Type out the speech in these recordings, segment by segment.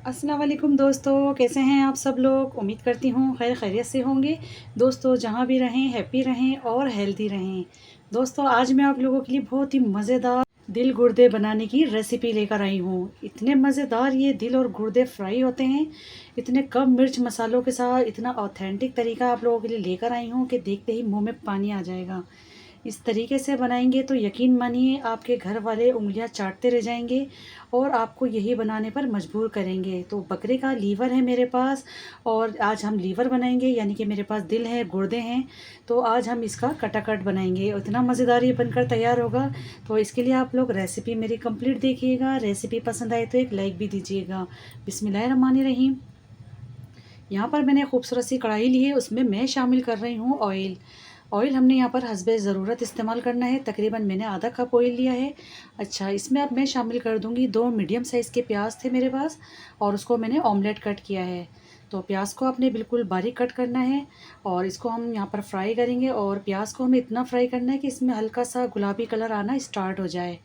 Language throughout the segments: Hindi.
अस्सलाम वालेकुम दोस्तों, कैसे हैं आप सब लोग। उम्मीद करती हूँ खैर खैरियत से होंगे। दोस्तों जहाँ भी रहें हैप्पी रहें और हेल्दी रहें। दोस्तों आज मैं आप लोगों के लिए बहुत ही मज़ेदार दिल गुर्दे बनाने की रेसिपी लेकर आई हूँ। इतने मज़ेदार ये दिल और गुर्दे फ्राई होते हैं, इतने कम मिर्च मसालों के साथ इतना ऑथेंटिक तरीका आप लोगों के लिए लेकर आई हूँ कि देखते ही मुँह में पानी आ जाएगा। इस तरीके से बनाएंगे तो यकीन मानिए आपके घर वाले उंगलियां चाटते रह जाएंगे और आपको यही बनाने पर मजबूर करेंगे। तो बकरे का लीवर है मेरे पास और आज हम लीवर बनाएंगे, यानी कि मेरे पास दिल है, गुर्दे हैं। तो आज हम इसका कटाकट बनाएंगे और इतना मज़ेदार ये बनकर तैयार होगा। तो इसके लिए आप लोग रेसिपी मेरी कंप्लीट देखिएगा। रेसिपी पसंद आए तो एक लाइक भी दीजिएगा। बिस्मिल्लाहिर्रहमानिर्रहीम। यहाँ पर मैंने खूबसूरत सी कढ़ाई ली है, उसमें मैं शामिल कर रही हूँ ऑयल। ऑयल हमने यहाँ पर हस्बे ज़रूरत इस्तेमाल करना है। तकरीबन मैंने आधा कप ऑयल लिया है। अच्छा, इसमें अब मैं शामिल कर दूँगी 2 मीडियम साइज़ के प्याज थे मेरे पास और उसको मैंने ऑमलेट कट किया है। तो प्याज को आपने बिल्कुल बारीक कट करना है और इसको हम यहाँ पर फ्राई करेंगे। और प्याज को हमें इतना फ्राई करना है कि इसमें हल्का सा गुलाबी कलर आना स्टार्ट हो जाए।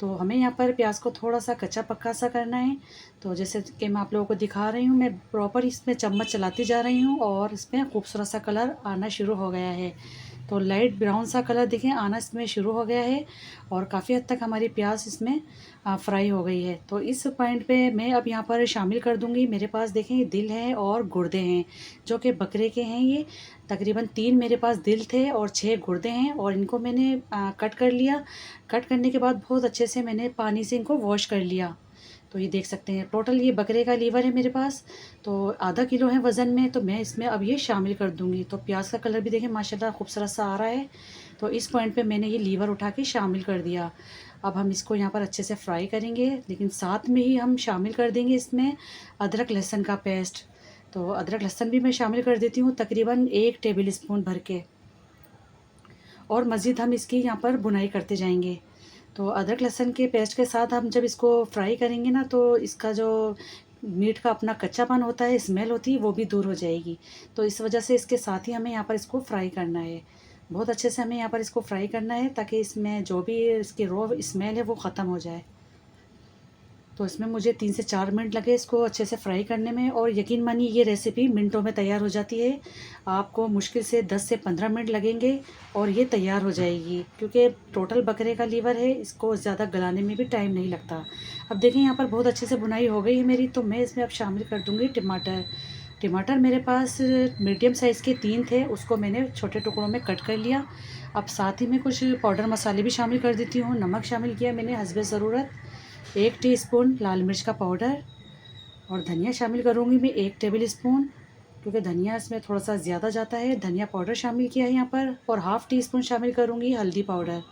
तो हमें यहाँ पर प्याज को थोड़ा सा कच्चा पक्का सा करना है। तो जैसे कि मैं आप लोगों को दिखा रही हूँ, मैं प्रॉपर इसमें चम्मच चलाती जा रही हूँ और इसमें खूबसूरत सा कलर आना शुरू हो गया है। तो लाइट ब्राउन सा कलर देखें आना इसमें शुरू हो गया है और काफ़ी हद तक हमारी प्याज इसमें फ्राई हो गई है। तो इस पॉइंट पे मैं अब यहाँ पर शामिल कर दूँगी, मेरे पास देखें दिल है और गुर्दे हैं जो कि बकरे के हैं। ये तकरीबन 3 मेरे पास दिल थे और 6 गुर्दे हैं और इनको मैंने कट कर लिया। कट करने के बाद बहुत अच्छे से मैंने पानी से इनको वॉश कर लिया। तो ये देख सकते हैं टोटल ये बकरे का लीवर है मेरे पास। तो आधा किलो है वज़न में, तो मैं इसमें अब ये शामिल कर दूंगी। तो प्याज का कलर भी देखें माशाल्लाह खूबसूरत सा आ रहा है। तो इस पॉइंट पे मैंने ये लीवर उठा के शामिल कर दिया। अब हम इसको यहाँ पर अच्छे से फ्राई करेंगे, लेकिन साथ में ही हम शामिल कर देंगे इसमें अदरक लहसुन का पेस्ट। तो अदरक लहसुन भी मैं शामिल कर देती हूँ तकरीबन 1 टेबल स्पून भर के। और मज़ीद हम इसकी यहाँ पर बुनाई करते जाएंगे। तो अदरक लहसुन के पेस्ट के साथ हम जब इसको फ्राई करेंगे ना, तो इसका जो मीट का अपना कच्चापन होता है, स्मेल होती है, वो भी दूर हो जाएगी। तो इस वजह से इसके साथ ही हमें यहाँ पर इसको फ्राई करना है। बहुत अच्छे से हमें यहाँ पर इसको फ्राई करना है ताकि इसमें जो भी इसकी रॉ स्मेल है वो ख़त्म हो जाए। तो इसमें मुझे 3 से 4 मिनट लगे इसको अच्छे से फ्राई करने में और यकीन मानिए ये रेसिपी मिनटों में तैयार हो जाती है। आपको मुश्किल से 10 से 15 मिनट लगेंगे और ये तैयार हो जाएगी, क्योंकि टोटल बकरे का लीवर है, इसको ज़्यादा गलाने में भी टाइम नहीं लगता। अब देखें यहाँ पर बहुत अच्छे से बुनाई हो गई है मेरी। तो मैं इसमें अब शामिल कर दूँगी टमाटर। टमाटर मेरे पास मीडियम साइज़ के 3 थे, उसको मैंने छोटे टुकड़ों में कट कर लिया। अब साथ ही में कुछ पाउडर मसाले भी शामिल कर देती हूँ। नमक शामिल किया मैंने हस्बे ज़रूरत, 1 टीस्पून लाल मिर्च का पाउडर और धनिया शामिल करूँगी मैं 1 टेबल स्पून, क्योंकि धनिया इसमें थोड़ा सा ज़्यादा जाता है। धनिया पाउडर शामिल किया है यहाँ पर और हाफ़ टी स्पून शामिल करूँगी हल्दी पाउडर।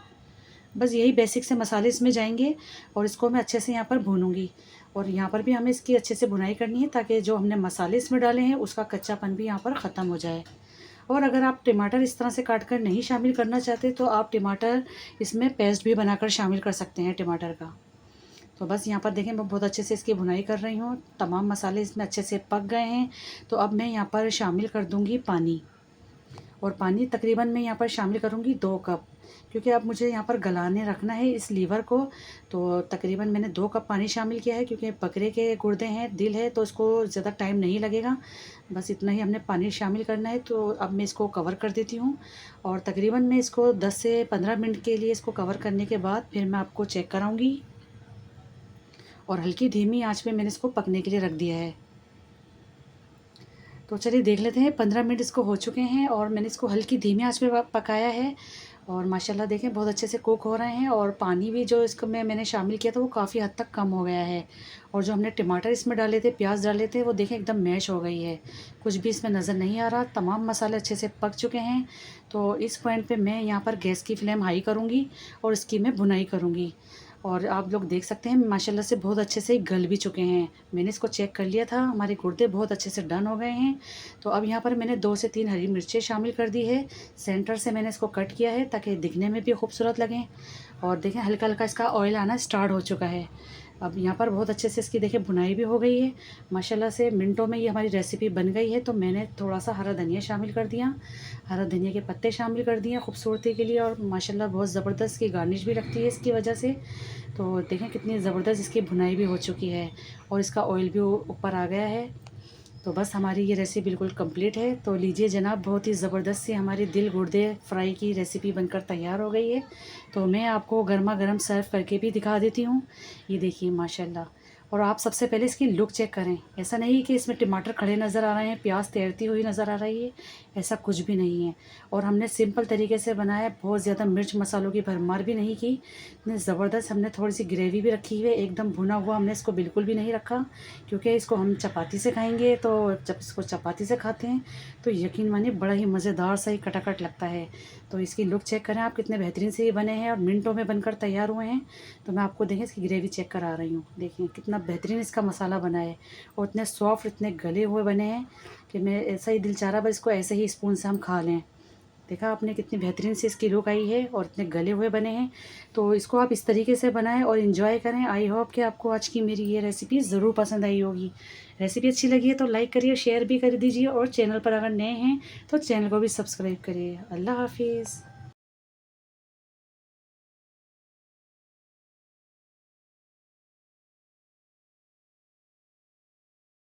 बस यही बेसिक से मसाले इसमें जाएंगे और इसको मैं अच्छे से यहाँ पर भूनूंगी। और यहाँ पर भी हमें इसकी अच्छे से बुनाई करनी है ताकि जो हमने मसाले इसमें डाले हैं उसका कच्चापन भी यहाँ पर ख़त्म हो जाए। और अगर आप टमाटर इस तरह से काट कर नहीं शामिल करना चाहते तो आप टमाटर इसमें पेस्ट भी बनाकर शामिल कर सकते हैं टमाटर का। तो बस यहाँ पर देखें मैं बहुत अच्छे से इसकी भुनाई कर रही हूँ, तमाम मसाले इसमें अच्छे से पक गए हैं। तो अब मैं यहाँ पर शामिल कर दूँगी पानी। और पानी तकरीबन मैं यहाँ पर शामिल करूँगी 2 कप, क्योंकि अब मुझे यहाँ पर गलाने रखना है इस लीवर को। तो तकरीबन मैंने 2 कप पानी शामिल किया है, क्योंकि बकरे के गुर्दे हैं, दिल है, तो इसको ज़्यादा टाइम नहीं लगेगा। बस इतना ही हमने पानी शामिल करना है। तो अब मैं इसको कवर कर देती हूँ और तकरीबन मैं इसको 10 से 15 मिनट के लिए इसको कवर करने के बाद फिर मैं आपको चेक कराऊँगी। और हल्की धीमी आंच पे मैंने इसको पकने के लिए रख दिया है। तो चलिए देख लेते हैं, 15 मिनट इसको हो चुके हैं और मैंने इसको हल्की धीमी आंच पे पकाया है। और माशाल्लाह देखें बहुत अच्छे से कुक हो रहे हैं और पानी भी जो इसको मैंने शामिल किया था वो काफ़ी हद तक कम हो गया है। और जो हमने टमाटर इसमें डाले थे, प्याज डाले थे, वो देखें एकदम मैश हो गई है, कुछ भी इसमें नज़र नहीं आ रहा। तमाम मसाले अच्छे से पक चुके हैं। तो इस पॉइंट पे मैं यहाँ पर गैस की फ्लेम हाई करूँगी और इसकी मैं भुनाई करूँगी। और आप लोग देख सकते हैं माशाल्लाह से बहुत अच्छे से गल भी चुके हैं। मैंने इसको चेक कर लिया था, हमारे गुर्दे बहुत अच्छे से डन हो गए हैं। तो अब यहाँ पर मैंने 2 से 3 हरी मिर्चें शामिल कर दी है। सेंटर से मैंने इसको कट किया है ताकि दिखने में भी खूबसूरत लगें। और देखें हल्का हल्का इसका ऑयल आना स्टार्ट हो चुका है। अब यहाँ पर बहुत अच्छे से इसकी देखिए भुनाई भी हो गई है माशाल्लाह से। मिनटों में ये हमारी रेसिपी बन गई है। तो मैंने थोड़ा सा हरा धनिया शामिल कर दिया, हरा धनिया के पत्ते शामिल कर दिए खूबसूरती के लिए, और माशाल्लाह बहुत ज़बरदस्त की गार्निश भी रखती है इसकी वजह से। तो देखें कितनी ज़बरदस्त इसकी भुनाई भी हो चुकी है और इसका ऑयल भी ऊपर आ गया है। तो बस हमारी ये रेसिपी बिल्कुल कंप्लीट है। तो लीजिए जनाब, बहुत ही ज़बरदस्त सी हमारी दिल गुर्दे फ्राई की रेसिपी बनकर तैयार हो गई है। तो मैं आपको गर्मा गर्म सर्व करके भी दिखा देती हूँ। ये देखिए माशाल्लाह। और आप सबसे पहले इसकी लुक चेक करें। ऐसा नहीं कि इसमें टमाटर खड़े नज़र आ रहे हैं, प्याज तैरती हुई नज़र आ रही है, ऐसा कुछ भी नहीं है। और हमने सिंपल तरीके से बनाया, बहुत ज़्यादा मिर्च मसालों की भरमार भी नहीं की। इतनी ज़बरदस्त हमने थोड़ी सी ग्रेवी भी रखी है, एकदम भुना हुआ हमने इसको बिल्कुल भी नहीं रखा, क्योंकि इसको हम चपाती से खाएंगे। तो जब इसको चपाती से खाते हैं तो यकीन मानिए बड़ा ही मज़ेदार सा ही कटाकट लगता है। तो इसकी लुक चेक करें आप, कितने बेहतरीन से ये बने हैं और मिनटों में बनकर तैयार हुए हैं। तो मैं आपको देखें इसकी ग्रेवी चेक करा रही हूँ। देखिए कितना बेहतरीन इसका मसाला बना है और इतने सॉफ्ट, इतने गले हुए बने हैं कि मैं ऐसा ही दिल चाह रहा, बस इसको ऐसे ही स्पून से हम खा लें। देखा आपने कितनी बेहतरीन से इसकी लुक आई है और इतने गले हुए बने हैं। तो इसको आप इस तरीके से बनाएं और इन्जॉय करें। आई होप कि आपको आज की मेरी ये रेसिपी ज़रूर पसंद आई होगी। रेसिपी अच्छी लगी है तो लाइक करिए, शेयर भी कर दीजिए, और चैनल पर अगर नए हैं तो चैनल को भी सब्सक्राइब करिए। अल्लाह हाफिज़।